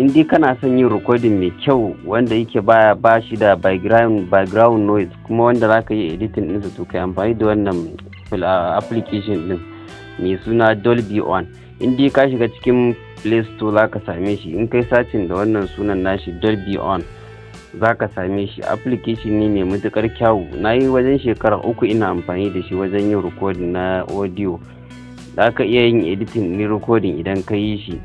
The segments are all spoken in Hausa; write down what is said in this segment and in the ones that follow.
in dai kana son yin recording mai kyau wanda yake ba shi da background noise, kuma wanda zaka yi editing ɗinsa, to kai amfani da wannan application ɗin mai suna Dolby On. In dai ka shiga cikin Play Store zaka same shi, in kai searching da wannan sunan nashi Dolby On zaka same shi. Application ne mai matukar kyau, na yi wajen shekara 3 ina amfani da shi wajen yin recording na audio. Zaka iya yin editing ne recording idan ka yi shi.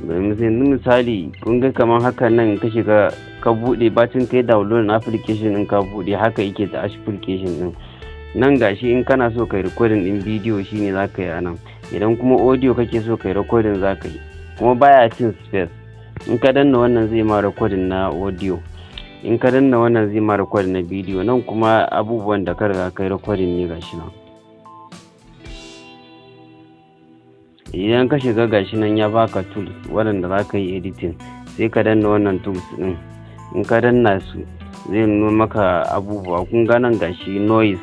Misali kun ga kamar haka nan ka shiga ka bude, bacin kai download application din ka bude, haka yake da application din nan. Gashi in kana so kai recording din video shine zaka yi anan, idan kuma audio kake so kai recording zaka yi, kuma baya cin space. In ka danna wannan zai ma recording na audio, in ka danna wannan zai ma recording na video. Nan kuma abubuwan da ka riga kai recording ne gashi nan. Idan ka shiga gashi nan ya baka tools waɗanda za ka yi editing, sai ka danna wannan tools ɗin. In ka danna su zai nuna maka abubuwa. Kun ga nan gashi noise,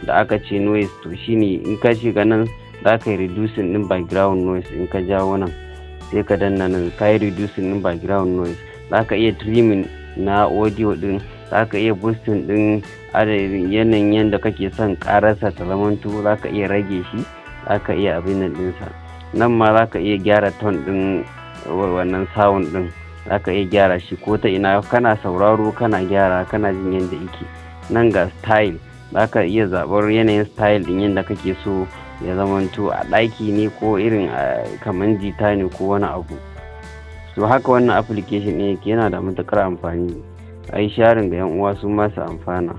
da aka ce noise, to shine in ka shiga nan za ka yi reducing ɗin background noise. In ka jawo nan sai ka danna nan ka yi reducing ɗin background noise. Za ka iya trimming na audio ɗin, za ka iya boosting ɗin adadin yanayin yadda kake son ƙararsa ta zamanto, za ka iya rage shi, za ka iya abin nan ɗinsa. Nan ma za ka iya gyara tone ɗin wannan sound ɗin, za ka iya gyara shi ko ta ina, kana sauraro kana gyara kana jin yadda yake. Nan ga style, za ka iya zaɓar yanayin style ɗin yadda kake so ya zamanto, a ɗaki ne ko irin kaman jita ne ko wani abu. So haka wannan application ɗin yake, yana da matuƙar amfani. Ai sharing ga 'yan uwa su masu amfana.